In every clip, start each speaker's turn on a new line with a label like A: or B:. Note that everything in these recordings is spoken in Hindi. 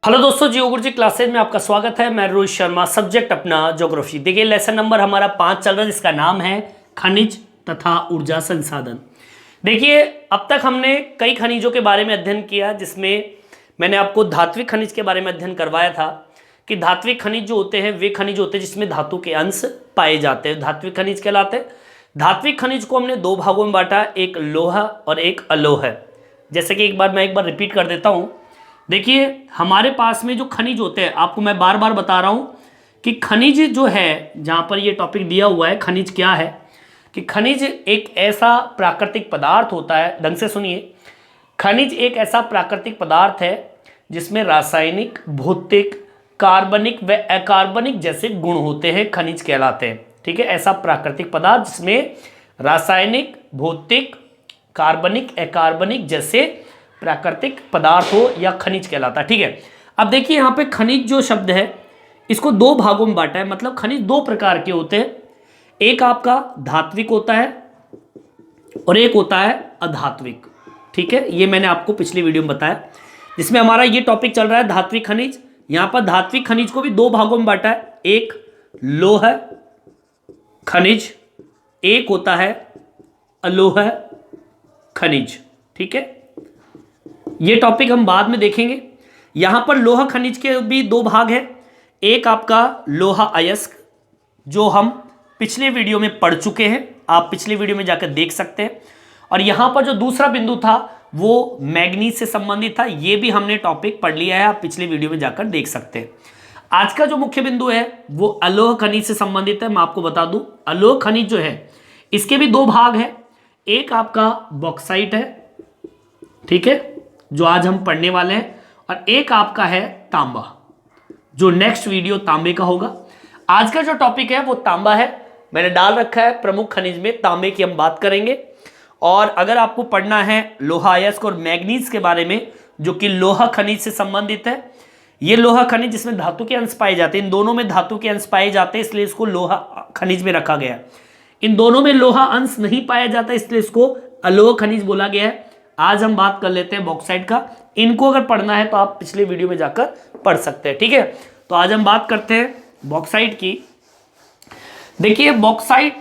A: हेलो दोस्तों, जियो गुरुजी क्लासेज में आपका स्वागत है। मैं रोहित शर्मा, सब्जेक्ट अपना ज्योग्राफी। देखिए लेसन नंबर हमारा 5 चल रहा है, जिसका नाम है खनिज तथा ऊर्जा संसाधन। देखिए अब तक हमने कई खनिजों के बारे में अध्ययन किया, जिसमें मैंने आपको धात्विक खनिज के बारे में अध्ययन करवाया था कि धात्विक खनिज जो होते हैं वे खनिज होते हैं जिसमें धातु के अंश पाए जाते हैं, धात्विक खनिज कहलाते हैं। धात्विक खनिज को हमने दो भागों में बांटा, एक लोहा और एक अलोह। जैसे कि मैं एक बार रिपीट कर देता हूँ। देखिए हमारे पास में जो खनिज होते हैं, आपको मैं बार बार बता रहा हूँ कि खनिज जो है, जहाँ पर ये टॉपिक दिया हुआ है खनिज क्या है, कि खनिज एक ऐसा प्राकृतिक पदार्थ होता है। ढंग से सुनिए, खनिज एक ऐसा प्राकृतिक पदार्थ है जिसमें रासायनिक, भौतिक, कार्बनिक व अकार्बनिक जैसे गुण होते हैं, खनिज कहलाते हैं। ठीक है, ऐसा प्राकृतिक पदार्थ जिसमें रासायनिक, भौतिक, कार्बनिक, अकार्बनिक जैसे प्राकृतिक पदार्थ हो या खनिज कहलाता है। ठीक है, अब देखिए यहाँ पे खनिज जो शब्द है इसको दो भागों में बांटा है। मतलब खनिज दो प्रकार के होते हैं, एक आपका धात्विक होता है और एक होता है अधात्विक। ठीक है, ये मैंने आपको पिछली वीडियो में बताया, जिसमें हमारा ये टॉपिक चल रहा है धात्विक खनिज। यहाँ पर धात्विक खनिज को भी दो भागों में बांटा है, एक लोह खनिज, एक होता है अलोह खनिज। ठीक है, ये टॉपिक हम बाद में देखेंगे। यहां पर लोहा खनिज के भी दो भाग हैं, एक आपका लोहा अयस्क जो हम पिछले वीडियो में पढ़ चुके हैं, आप पिछले वीडियो में जाकर देख सकते हैं। और यहां पर जो दूसरा बिंदु था वो मैग्नीज से संबंधित था, ये भी हमने टॉपिक पढ़ लिया है, आप पिछले वीडियो में जाकर देख सकते हैं। आज का जो मुख्य बिंदु है वो अलोह खनिज से संबंधित है। मैं आपको बता दूं, अलोह खनिज जो है इसके भी दो भाग है, एक आपका बॉक्साइट है, ठीक है, जो आज हम पढ़ने वाले हैं, और एक आपका है तांबा, जो नेक्स्ट वीडियो तांबे का होगा। आज का जो टॉपिक है वो तांबा है, मैंने डाल रखा है प्रमुख खनिज में तांबे की हम बात करेंगे। और अगर आपको पढ़ना है लोहा अयस्क और मैग्नीज के बारे में, जो कि लोहा खनिज से संबंधित है, ये लोहा खनिज जिसमें धातु के अंश पाए जाते हैं, इन दोनों में धातु के अंश पाए जाते हैं, इसलिए इसको लोहा खनिज में रखा गया है। इन दोनों में लोहा अंश नहीं पाया जाता, इसलिए इसको अलोह खनिज बोला गया है। आज हम बात कर लेते हैं बॉक्साइट का। इनको अगर पढ़ना है तो आप पिछले वीडियो में जाकर पढ़ सकते हैं। ठीक है, तो आज हम बात करते हैं बॉक्साइट की। देखिए बॉक्साइट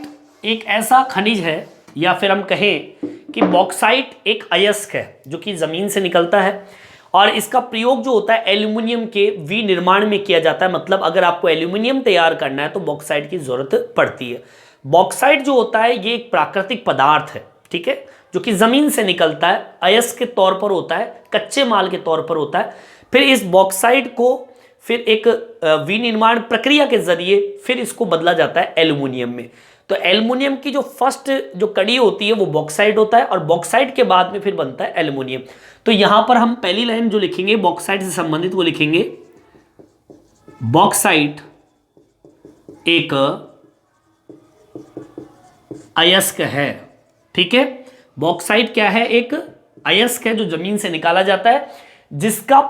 A: एक ऐसा खनिज है, या फिर हम कहें कि बॉक्साइट एक अयस्क है जो कि जमीन से निकलता है, और इसका प्रयोग जो होता है एल्यूमिनियम के विनिर्माण में किया जाता है। मतलब अगर आपको एल्यूमिनियम तैयार करना है तो बॉक्साइट की जरूरत पड़ती है। बॉक्साइट जो होता है ये एक प्राकृतिक पदार्थ है, ठीक है, जो कि जमीन से निकलता है, अयस्क के तौर पर होता है, कच्चे माल के तौर पर होता है। फिर इस बॉक्साइट को फिर एक विनिर्माण प्रक्रिया के जरिए फिर इसको बदला जाता है एल्युमिनियम में। तो एल्युमिनियम की जो फर्स्ट जो कड़ी होती है वो बॉक्साइट होता है, और बॉक्साइट के बाद में फिर बनता है एल्युमिनियम। तो यहां पर हम पहली लाइन जो लिखेंगे बॉक्साइट से संबंधित, वो लिखेंगे बॉक्साइट एक अयस्क है। ठीक है, बॉक्साइट क्या है? एक अयस्क है जो जमीन से निकाला जाता है, जिसका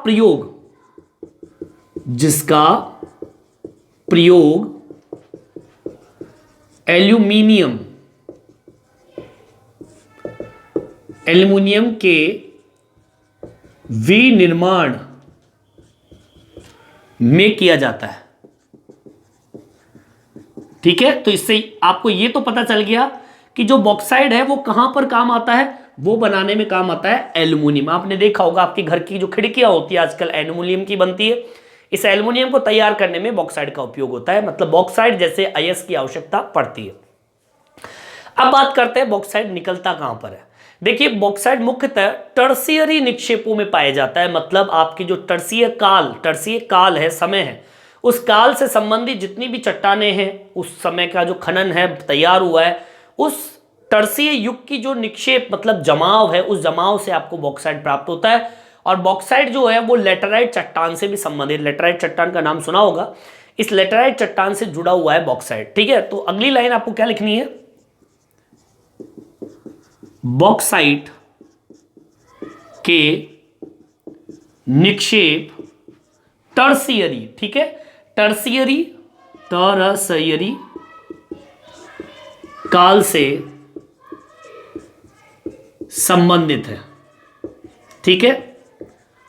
A: प्रयोग एल्युमिनियम के विनिर्माण में किया जाता है। ठीक है, तो इससे आपको यह तो पता चल गया कि जो बॉक्साइट है वो कहां पर काम आता है, वो बनाने में काम आता है एल्युमिनियम। आपने देखा होगा आपके घर की जो खिड़कियां होती है आजकल एल्युमिनियम की बनती है, इस एल्युमिनियम को तैयार करने में बॉक्साइट का उपयोग होता है। मतलब बॉक्साइट जैसे अयस्क की आवश्यकता पड़ती है। अब बात करते हैं बॉक्साइट निकलता कहां पर है। देखिए बॉक्साइट मुख्यतः टर्शियरी निक्षेपों में पाया जाता है। मतलब आपकी जो टर्शिय काल है, समय है, उस काल से संबंधित जितनी भी चट्टानें हैं, उस समय का जो खनन है तैयार हुआ है, उस टर्शीय युग की जो निक्षेप मतलब जमाव है, उस जमाव से आपको बॉक्साइट प्राप्त होता है। और बॉक्साइट जो है वो लेटराइट चट्टान से भी संबंधित, लेटराइट चट्टान का नाम सुना होगा, इस लेटराइट चट्टान से जुड़ा हुआ है बॉक्साइट। ठीक है, तो अगली लाइन आपको क्या लिखनी है? बॉक्साइट के निक्षेप टर्शियरी, ठीक है, टर्शियरी काल से संबंधित है। ठीक है,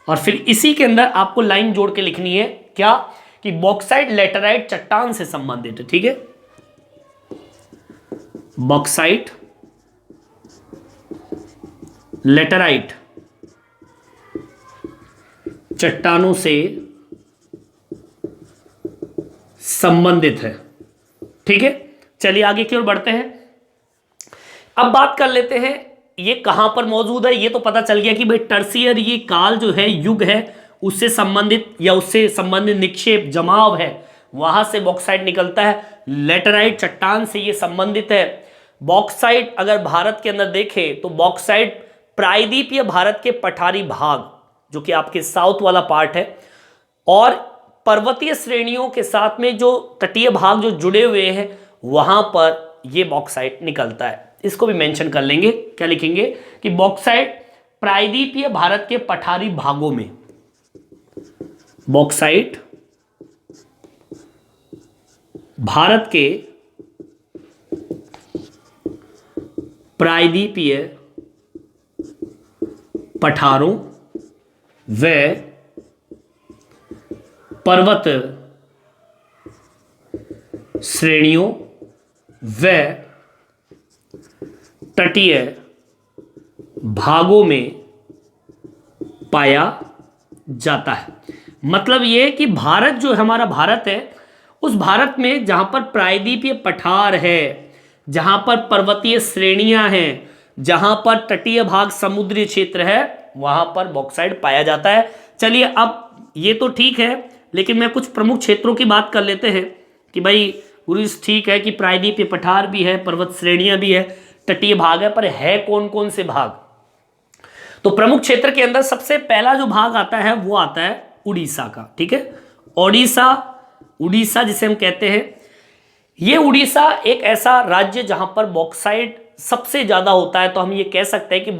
A: और फिर इसी के अंदर आपको लाइन जोड़ के लिखनी है क्या, कि बॉक्साइट लेटराइट चट्टान से संबंधित है। ठीक है, बॉक्साइट लेटराइट चट्टानों से संबंधित है। ठीक है, चलिए आगे की ओर बढ़ते हैं। अब बात कर लेते हैं ये कहां पर मौजूद है। ये तो पता चल गया कि भाई टर्सियर ये काल जो है, युग है, उससे संबंधित या उससे संबंधित निक्षेप जमाव है, वहां से बॉक्साइट निकलता है। लेटराइट चट्टान से ये संबंधित है। बॉक्साइट अगर भारत के अंदर देखें तो बॉक्साइट प्रायद्वीपीय भारत के पठारी भाग, जो कि आपके साउथ वाला पार्ट है, और पर्वतीय श्रेणियों के साथ में जो तटीय भाग जो जुड़े हुए हैं, वहां पर यह बॉक्साइट निकलता है। इसको भी मेंशन कर लेंगे, क्या लिखेंगे कि बॉक्साइट प्रायद्वीपीय भारत के पठारी भागों में, बॉक्साइट भारत के प्रायद्वीपीय पठारों व पर्वत श्रेणियों व तटीय भागों में पाया जाता है। मतलब यह कि भारत जो हमारा भारत है, उस भारत में जहां पर प्रायद्वीपीय पठार है, जहां पर पर्वतीय श्रेणियां हैं, जहां पर तटीय भाग समुद्री क्षेत्र है, वहां पर बॉक्साइट पाया जाता है। चलिए अब ये तो ठीक है, लेकिन मैं कुछ प्रमुख क्षेत्रों की बात कर लेते हैं कि भाई उड़ीस ठीक है कि प्रायद्वीपीय पठार भी है, पर्वत श्रेणियां भी है, तटीय भाग है, पर है कौन कौन से भाग। तो प्रमुख क्षेत्र के अंदर सबसे पहला जो भाग आता है वो आता है उड़ीसा का। ठीक है, उड़ीसा जिसे हम कहते हैं, ये उड़ीसा एक ऐसा राज्य जहां पर बॉक्साइट सबसे ज्यादा होता है। तो हम ये कह सकते हैं कि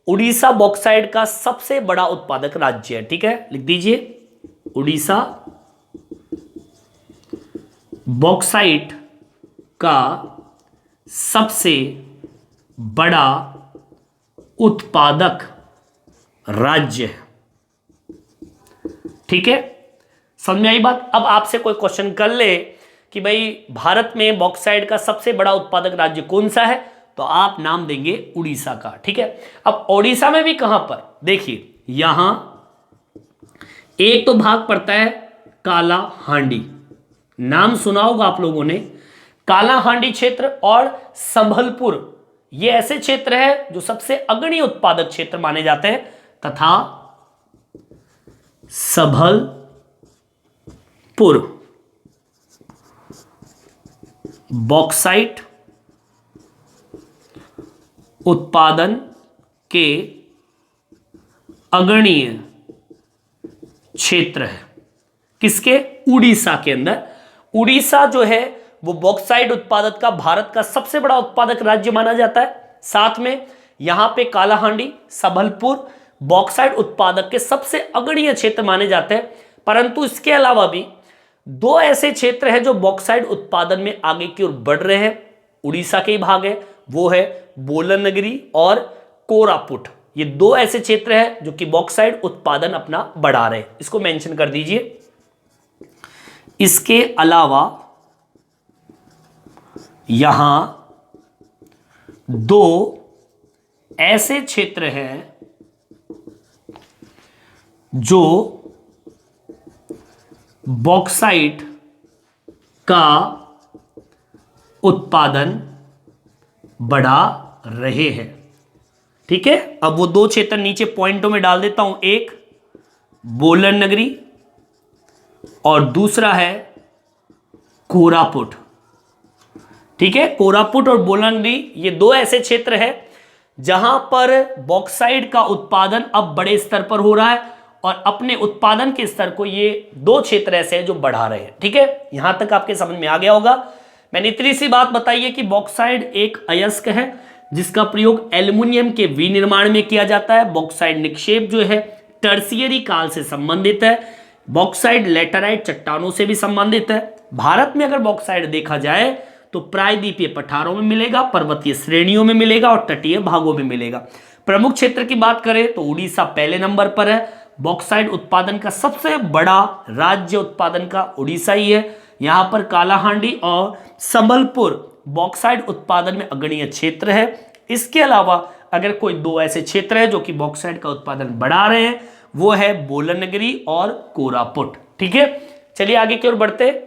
A: उड़ीसा बॉक्साइट का सबसे बड़ा उत्पादक राज्य है। ठीक है, लिख दीजिए, उड़ीसा बॉक्साइट का सबसे बड़ा उत्पादक राज्य है। ठीक है, समझ में आई बात। अब आपसे कोई क्वेश्चन कर ले कि भाई भारत में बॉक्साइट का सबसे बड़ा उत्पादक राज्य कौन सा है, तो आप नाम देंगे उड़ीसा का। ठीक है, अब उड़ीसा में भी कहां पर, देखिए यहां एक तो भाग पड़ता है काला हांडी, नाम सुना होगा आप लोगों ने, काला हांडी क्षेत्र और संभलपुर, ये ऐसे क्षेत्र है जो सबसे अग्रणी उत्पादक क्षेत्र माने जाते हैं, तथा संभलपुर बॉक्साइट उत्पादन के अग्रणीय क्षेत्र है। किसके, उड़ीसा के अंदर। उड़ीसा जो है वो बॉक्साइट उत्पादक का भारत का सबसे बड़ा उत्पादक राज्य माना जाता है। साथ में यहां पे कालाहांडी, संबलपुर बॉक्साइट उत्पादक के सबसे अग्रणी क्षेत्र माने जाते हैं। परंतु इसके अलावा भी दो ऐसे क्षेत्र हैं जो बॉक्साइट उत्पादन में आगे की ओर बढ़ रहे हैं, उड़ीसा के ही भाग है, वो है बोलन नगरी और कोरापुट। ये दो ऐसे क्षेत्र हैं जो कि बॉक्साइट उत्पादन अपना बढ़ा रहे हैं, इसको मेंशन कर दीजिए। इसके अलावा यहां दो ऐसे क्षेत्र हैं जो बॉक्साइट का उत्पादन बढ़ा रहे हैं। ठीक है, अब वो दो क्षेत्र नीचे पॉइंटों में डाल देता हूं, एक बोलन नगरी और दूसरा है कोरापुट। ठीक है, कोरापुट और बोलन नगरी ये दो ऐसे क्षेत्र हैं जहां पर बॉक्साइट का उत्पादन अब बड़े स्तर पर हो रहा है और अपने उत्पादन के स्तर को ये दो क्षेत्र ऐसे हैं जो बढ़ा रहे हैं। ठीक है, यहां तक आपके समझ में आ गया होगा। मैंने इतनी सी बात बताई है कि बॉक्साइट एक अयस्क है जिसका प्रयोग एल्युमिनियम के विनिर्माण में किया जाता है। बॉक्साइट निक्षेप जो है टर्सियरी काल से संबंधित है। बॉक्साइट लेटराइट चट्टानों से भी संबंधित है। भारत में अगर बॉक्साइट देखा जाए तो प्रायद्वीपीय पठारों में मिलेगा, पर्वतीय श्रेणियों में मिलेगा और तटीय भागों में मिलेगा। प्रमुख क्षेत्र की बात करें तो उड़ीसा पहले नंबर पर है। बॉक्साइट उत्पादन का सबसे बड़ा राज्य उत्पादन का उड़ीसा ही है। यहां पर कालाहांडी और संबलपुर बॉक्साइट उत्पादन में अग्रणीय क्षेत्र है। इसके अलावा अगर कोई दो ऐसे क्षेत्र है जो कि बॉक्साइट का उत्पादन बढ़ा रहे हैं, वो है बोलानगरी और कोरापुट। ठीक है, चलिए आगे की ओर बढ़ते।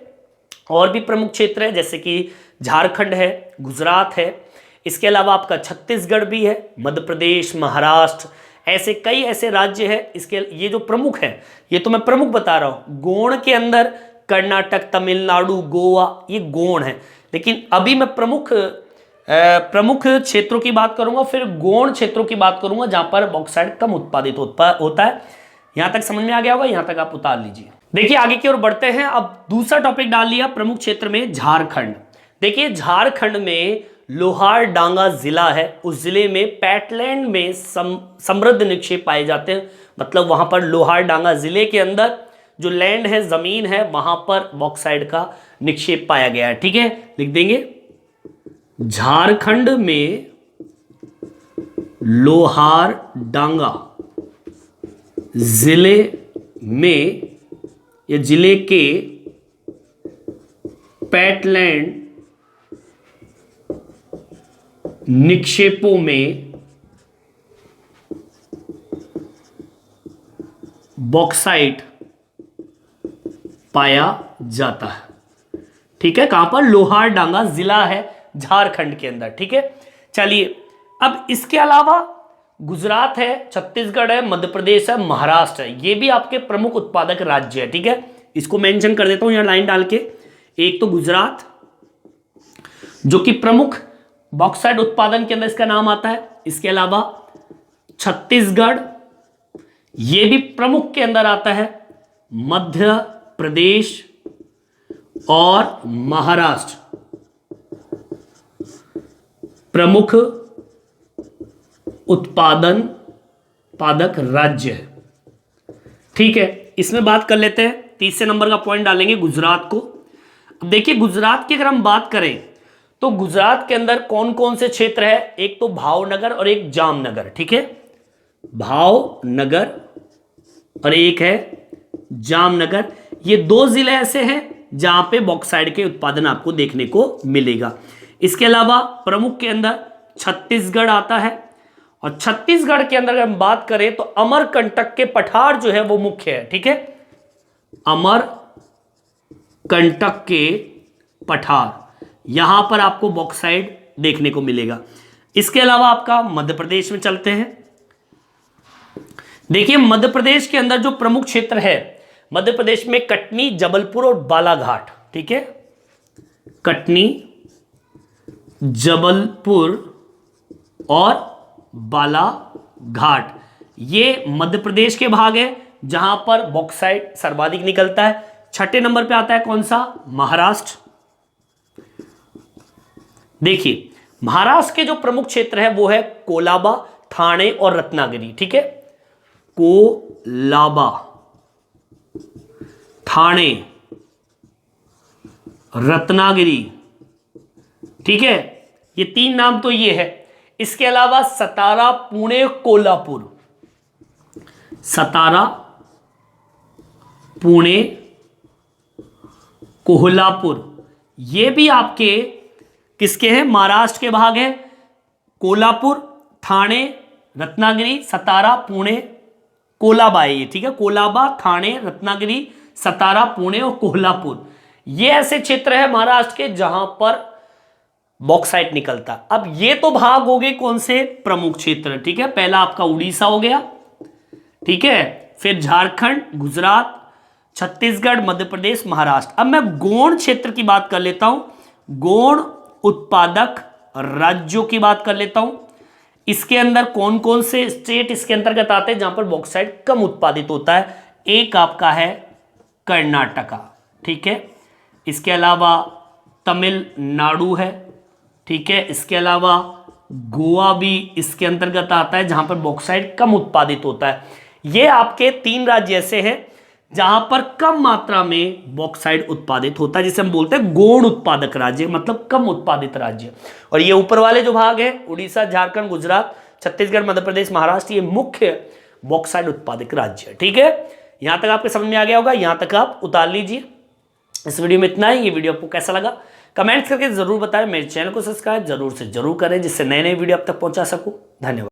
A: और भी प्रमुख क्षेत्र है जैसे कि झारखंड है, गुजरात है, इसके अलावा आपका छत्तीसगढ़ भी है, मध्य प्रदेश, महाराष्ट्र, ऐसे कई ऐसे राज्य है। इसके ये जो प्रमुख है, ये तो मैं प्रमुख बता रहा हूं। गौण के अंदर कर्नाटक, तमिलनाडु, गोवा, ये गौण है। लेकिन अभी मैं प्रमुख क्षेत्रों की बात करूंगा, फिर गौण क्षेत्रों की बात करूंगा जहां पर बॉक्साइट कम उत्पादित होता है। यहां तक समझ में आ गया होगा, यहां तक आप उतार लीजिए। देखिए आगे की ओर बढ़ते हैं। अब दूसरा टॉपिक डाल लिया प्रमुख क्षेत्र में, झारखंड। देखिए झारखंड में लोहारडांगा जिला है। उस जिले में पैटलैंड में समृद्ध निक्षेप पाए जाते हैं। मतलब वहां पर लोहारडांगा जिले के अंदर जो लैंड है, जमीन है, वहां पर बॉक्साइट का निक्षेप पाया गया है। ठीक है, लिख देंगे झारखंड में लोहारडांगा जिले में, या जिले के पैटलैंड निक्षेपों में बॉक्साइट पाया जाता है। ठीक है, कहां पर? लोहारडांगा जिला है झारखंड के अंदर। ठीक है, चलिए अब इसके अलावा गुजरात है, छत्तीसगढ़ है, मध्य प्रदेश है, महाराष्ट्र है, ये भी आपके प्रमुख उत्पादक राज्य है। ठीक है, इसको मेंशन कर देता हूं यहां लाइन डाल के। एक तो गुजरात जो कि प्रमुख बॉक्साइट उत्पादन के अंदर इसका नाम आता है। इसके अलावा छत्तीसगढ़, ये भी प्रमुख के अंदर आता है। मध्य प्रदेश और महाराष्ट्र प्रमुख उत्पादक राज्य है। ठीक है, इसमें बात कर लेते हैं। तीसरे नंबर का पॉइंट डालेंगे गुजरात को। अब देखिए गुजरात की अगर हम बात करें तो गुजरात के अंदर कौन कौन से क्षेत्र है? एक तो भावनगर और एक जामनगर। ठीक है, भावनगर और एक है जामनगर। ये दो जिले ऐसे हैं जहां पे बॉक्साइट के उत्पादन आपको देखने को मिलेगा। इसके अलावा प्रमुख के अंदर छत्तीसगढ़ आता है, और छत्तीसगढ़ के अंदर अगर हम बात करें तो अमरकंटक के पठार जो है वो मुख्य है। ठीक है, अमरकंटक के पठार, यहां पर आपको बॉक्साइट देखने को मिलेगा। इसके अलावा आपका मध्य प्रदेश में चलते हैं। देखिए मध्य प्रदेश के अंदर जो प्रमुख क्षेत्र है, मध्य प्रदेश में कटनी, जबलपुर और बालाघाट। ठीक है, कटनी, जबलपुर और बालाघाट, ये मध्य प्रदेश के भाग है जहां पर बॉक्साइट सर्वाधिक निकलता है। छठे नंबर पे आता है कौन सा? महाराष्ट्र। देखिए महाराष्ट्र के जो प्रमुख क्षेत्र है वो है कोलाबा, ठाणे और रत्नागिरी। ठीक है, कोलाबा, ठाणे, रत्नागिरी। ठीक है, ये तीन नाम तो ये है। इसके अलावा सतारा, पुणे, कोल्हापुर, सतारा, पुणे, कोल्हापुर, ये भी आपके किसके हैं? महाराष्ट्र के भाग है। कोल्हापुर, ठाणे, रत्नागिरी, सतारा, पुणे, कोलाबा है ये। ठीक है, कोलाबा, ठाणे, रत्नागिरी, सतारा, पुणे और कोल्हापुर, ये ऐसे क्षेत्र है महाराष्ट्र के जहां पर बॉक्साइट निकलता। अब ये तो भाग हो गए कौन से? प्रमुख क्षेत्र। ठीक है, पहला आपका उड़ीसा हो गया। ठीक है, फिर झारखंड, गुजरात, छत्तीसगढ़, मध्य प्रदेश, महाराष्ट्र। अब मैं गौण क्षेत्र की बात कर लेता हूं, गौण उत्पादक राज्यों की बात कर लेता हूं। इसके अंदर कौन कौन से स्टेट इसके अंतर्गत आते हैं जहां पर बॉक्साइट कम उत्पादित होता है? एक आपका है कर्नाटका। ठीक है, इसके अलावा तमिलनाडु है। ठीक है, इसके अलावा गोवा भी इसके अंतर्गत आता है जहां पर बॉक्साइट कम उत्पादित होता है। ये आपके तीन राज्य ऐसे हैं जहां पर कम मात्रा में बॉक्साइट उत्पादित होता है, जिसे हम बोलते हैं गौण उत्पादक राज्य, मतलब कम उत्पादित राज्य। और ये ऊपर वाले जो भाग है उड़ीसा, झारखंड, गुजरात, छत्तीसगढ़, मध्य प्रदेश, महाराष्ट्र ये मुख्य बॉक्साइट उत्पादक राज्य है। ठीक है, यहां तक आपके समझ में आ गया होगा, यहां तक आप उतार लीजिए। इस वीडियो में इतना ही। ये वीडियो आपको कैसा लगा कमेंट्स करके जरूर बताएं। मेरे चैनल को सब्सक्राइब जरूर से जरूर करें, जिससे नए नए वीडियो आप तक पहुंचा सकूं। धन्यवाद।